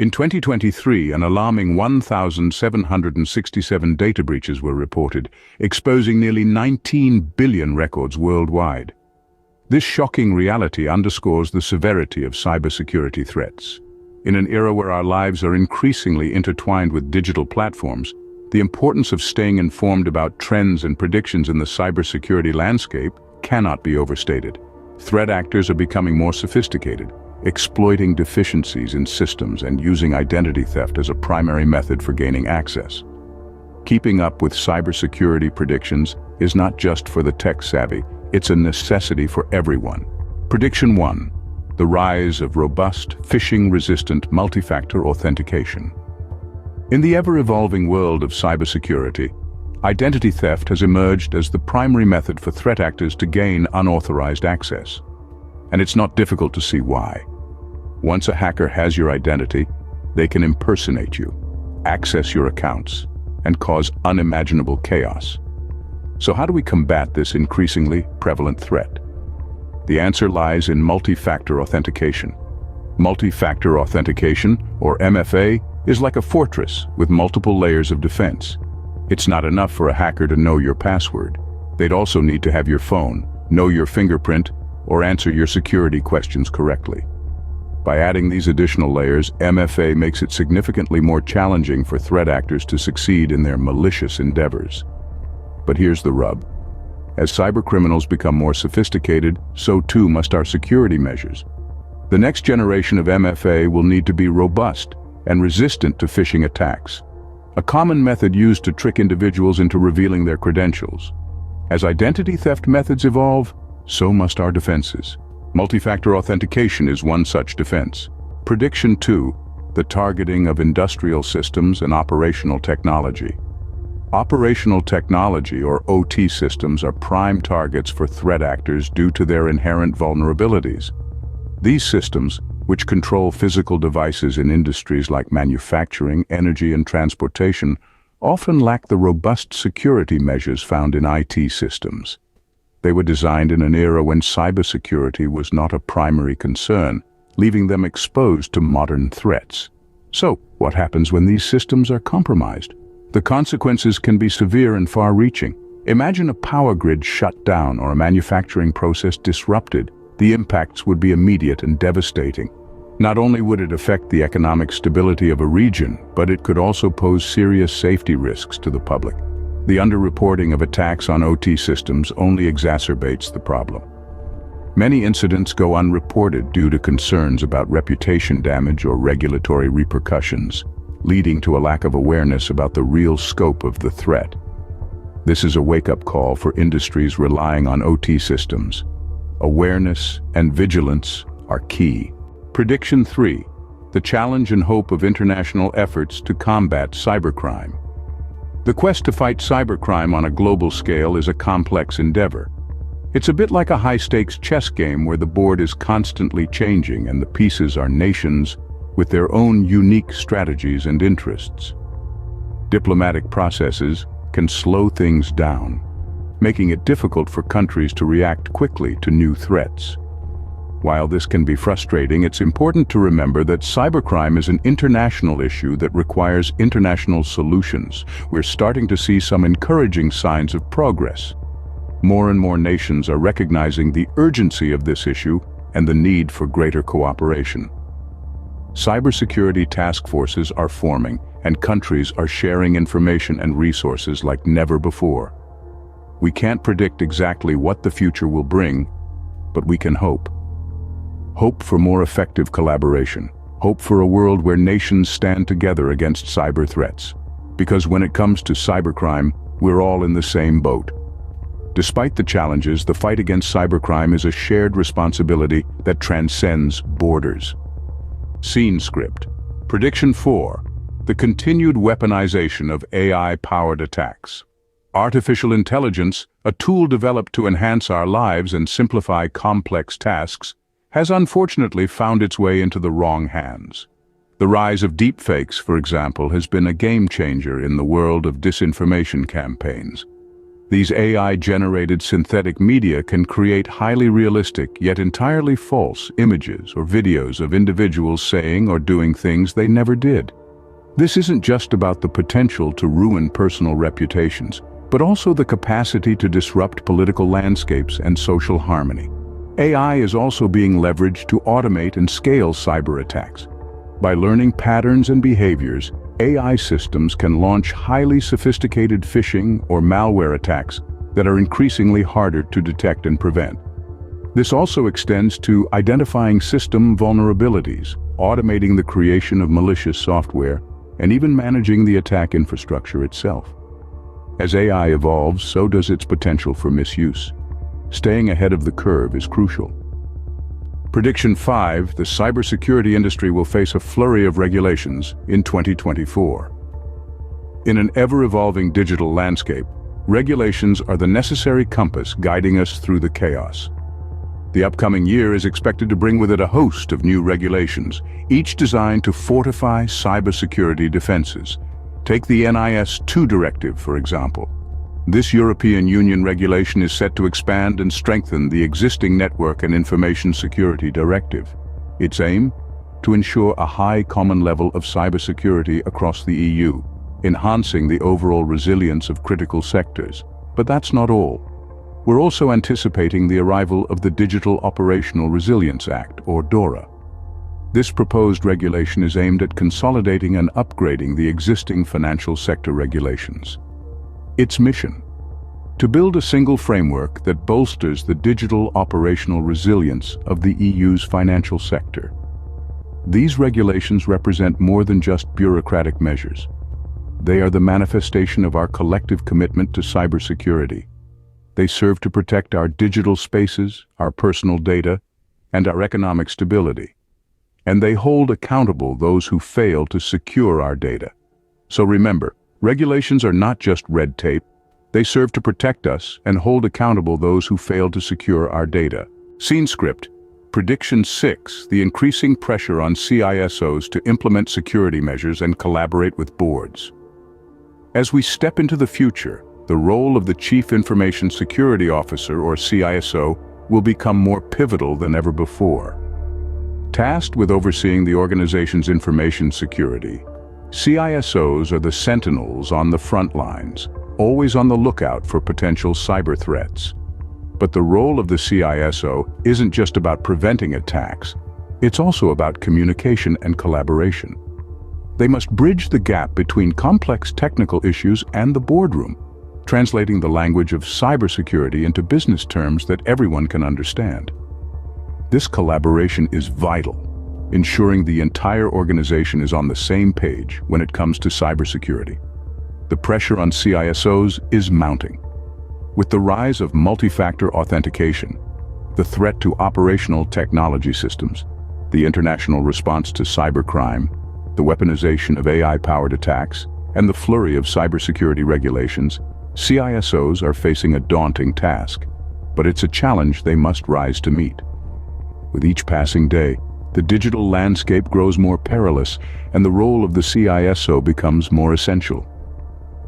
In 2023, an alarming 1,767 data breaches were reported, exposing nearly 19 billion records worldwide. This shocking reality underscores the severity of cybersecurity threats. In an era where our lives are increasingly intertwined with digital platforms, the importance of staying informed about trends and predictions in the cybersecurity landscape cannot be overstated. Threat actors are becoming more sophisticated, exploiting deficiencies in systems and using identity theft as a primary method for gaining access. Keeping up with cybersecurity predictions is not just for the tech-savvy, it's a necessity for everyone. Prediction 1. The rise of robust, phishing-resistant multi-factor authentication. In the ever-evolving world of cybersecurity, identity theft has emerged as the primary method for threat actors to gain unauthorized access. And it's not difficult to see why. Once a hacker has your identity, they can impersonate you, access your accounts, and cause unimaginable chaos. So how do we combat this increasingly prevalent threat? The answer lies in multi-factor authentication. Multi-factor authentication, or MFA, is like a fortress with multiple layers of defense. It's not enough for a hacker to know your password. They'd also need to have your phone, know your fingerprint, or answer your security questions correctly. By adding these additional layers, MFA makes it significantly more challenging for threat actors to succeed in their malicious endeavors. But here's the rub. As cybercriminals become more sophisticated, so too must our security measures. The next generation of MFA will need to be robust and resistant to phishing attacks, a common method used to trick individuals into revealing their credentials. As identity theft methods evolve, so must our defenses. Multi-factor authentication is one such defense. Prediction 2. The targeting of industrial systems and operational technology. Operational technology, or OT systems, are prime targets for threat actors due to their inherent vulnerabilities. These systems, which control physical devices in industries like manufacturing, energy, and transportation, often lack the robust security measures found in IT systems. They were designed in an era when cybersecurity was not a primary concern, leaving them exposed to modern threats. So, what happens when these systems are compromised? The consequences can be severe and far-reaching. Imagine a power grid shut down or a manufacturing process disrupted. The impacts would be immediate and devastating. Not only would it affect the economic stability of a region, but it could also pose serious safety risks to the public. The underreporting of attacks on OT systems only exacerbates the problem. Many incidents go unreported due to concerns about reputation damage or regulatory repercussions, leading to a lack of awareness about the real scope of the threat. This is a wake-up call for industries relying on OT systems. Awareness and vigilance are key. Prediction 3. The challenge and hope of international efforts to combat cybercrime. The quest to fight cybercrime on a global scale is a complex endeavor. It's a bit like a high-stakes chess game where the board is constantly changing and the pieces are nations with their own unique strategies and interests. Diplomatic processes can slow things down, making it difficult for countries to react quickly to new threats. While this can be frustrating, it's important to remember that cybercrime is an international issue that requires international solutions. We're starting to see some encouraging signs of progress. More and more nations are recognizing the urgency of this issue and the need for greater cooperation. Cybersecurity task forces are forming, and countries are sharing information and resources like never before. We can't predict exactly what the future will bring, but we can hope. Hope for more effective collaboration. Hope for a world where nations stand together against cyber threats. Because when it comes to cybercrime, we're all in the same boat. Despite the challenges, the fight against cybercrime is a shared responsibility that transcends borders. Scene script. Prediction 4. The continued weaponization of AI-powered attacks. Artificial intelligence, a tool developed to enhance our lives and simplify complex tasks, has unfortunately found its way into the wrong hands. The rise of deepfakes, for example, has been a game changer in the world of disinformation campaigns. These AI-generated synthetic media can create highly realistic yet entirely false images or videos of individuals saying or doing things they never did. This isn't just about the potential to ruin personal reputations, but also the capacity to disrupt political landscapes and social harmony. AI is also being leveraged to automate and scale cyber attacks. By learning patterns and behaviors, AI systems can launch highly sophisticated phishing or malware attacks that are increasingly harder to detect and prevent. This also extends to identifying system vulnerabilities, automating the creation of malicious software, and even managing the attack infrastructure itself. As AI evolves, so does its potential for misuse. Staying ahead of the curve is crucial. Prediction 5, the cybersecurity industry will face a flurry of regulations in 2024. In an ever-evolving digital landscape, regulations are the necessary compass guiding us through the chaos. The upcoming year is expected to bring with it a host of new regulations, each designed to fortify cybersecurity defenses. Take the NIS2 directive, for example. This European Union regulation is set to expand and strengthen the existing Network and Information Security Directive. Its aim? To ensure a high common level of cybersecurity across the EU, enhancing the overall resilience of critical sectors. But that's not all. We're also anticipating the arrival of the Digital Operational Resilience Act, or DORA. This proposed regulation is aimed at consolidating and upgrading the existing financial sector regulations. Its mission: to build a single framework that bolsters the digital operational resilience of the EU's financial sector. These regulations represent more than just bureaucratic measures. They are the manifestation of our collective commitment to cybersecurity. They serve to protect our digital spaces, our personal data, and our economic stability. And they hold accountable those who fail to secure our data. So remember, regulations are not just red tape. They serve to protect us and hold accountable those who fail to secure our data. Scene script. Prediction 6, the increasing pressure on CISOs to implement security measures and collaborate with boards. As we step into the future, the role of the Chief Information Security Officer, or CISO, will become more pivotal than ever before. Tasked with overseeing the organization's information security, CISOs are the sentinels on the front lines, always on the lookout for potential cyber threats. But the role of the CISO isn't just about preventing attacks, it's also about communication and collaboration. They must bridge the gap between complex technical issues and the boardroom, translating the language of cybersecurity into business terms that everyone can understand. This collaboration is vital, ensuring the entire organization is on the same page when it comes to cybersecurity. The pressure on CISOs is mounting. With the rise of multi-factor authentication, the threat to operational technology systems, the international response to cybercrime, the weaponization of AI-powered attacks, and the flurry of cybersecurity regulations, CISOs are facing a daunting task, but it's a challenge they must rise to meet. With each passing day, the digital landscape grows more perilous, and the role of the CISO becomes more essential.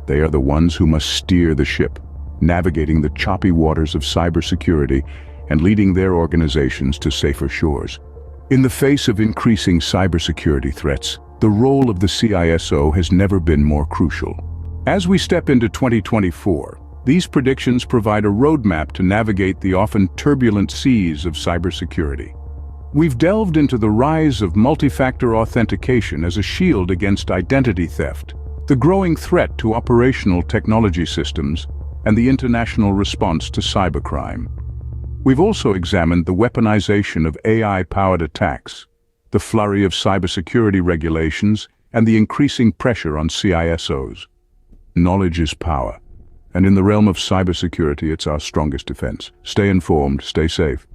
They are the ones who must steer the ship, navigating the choppy waters of cybersecurity and leading their organizations to safer shores. In the face of increasing cybersecurity threats, the role of the CISO has never been more crucial. As we step into 2024, these predictions provide a roadmap to navigate the often turbulent seas of cybersecurity. We've delved into the rise of multi-factor authentication as a shield against identity theft, the growing threat to operational technology systems, and the international response to cybercrime. We've also examined the weaponization of AI-powered attacks, the flurry of cybersecurity regulations, and the increasing pressure on CISOs. Knowledge is power, and in the realm of cybersecurity, it's our strongest defense. Stay informed, stay safe,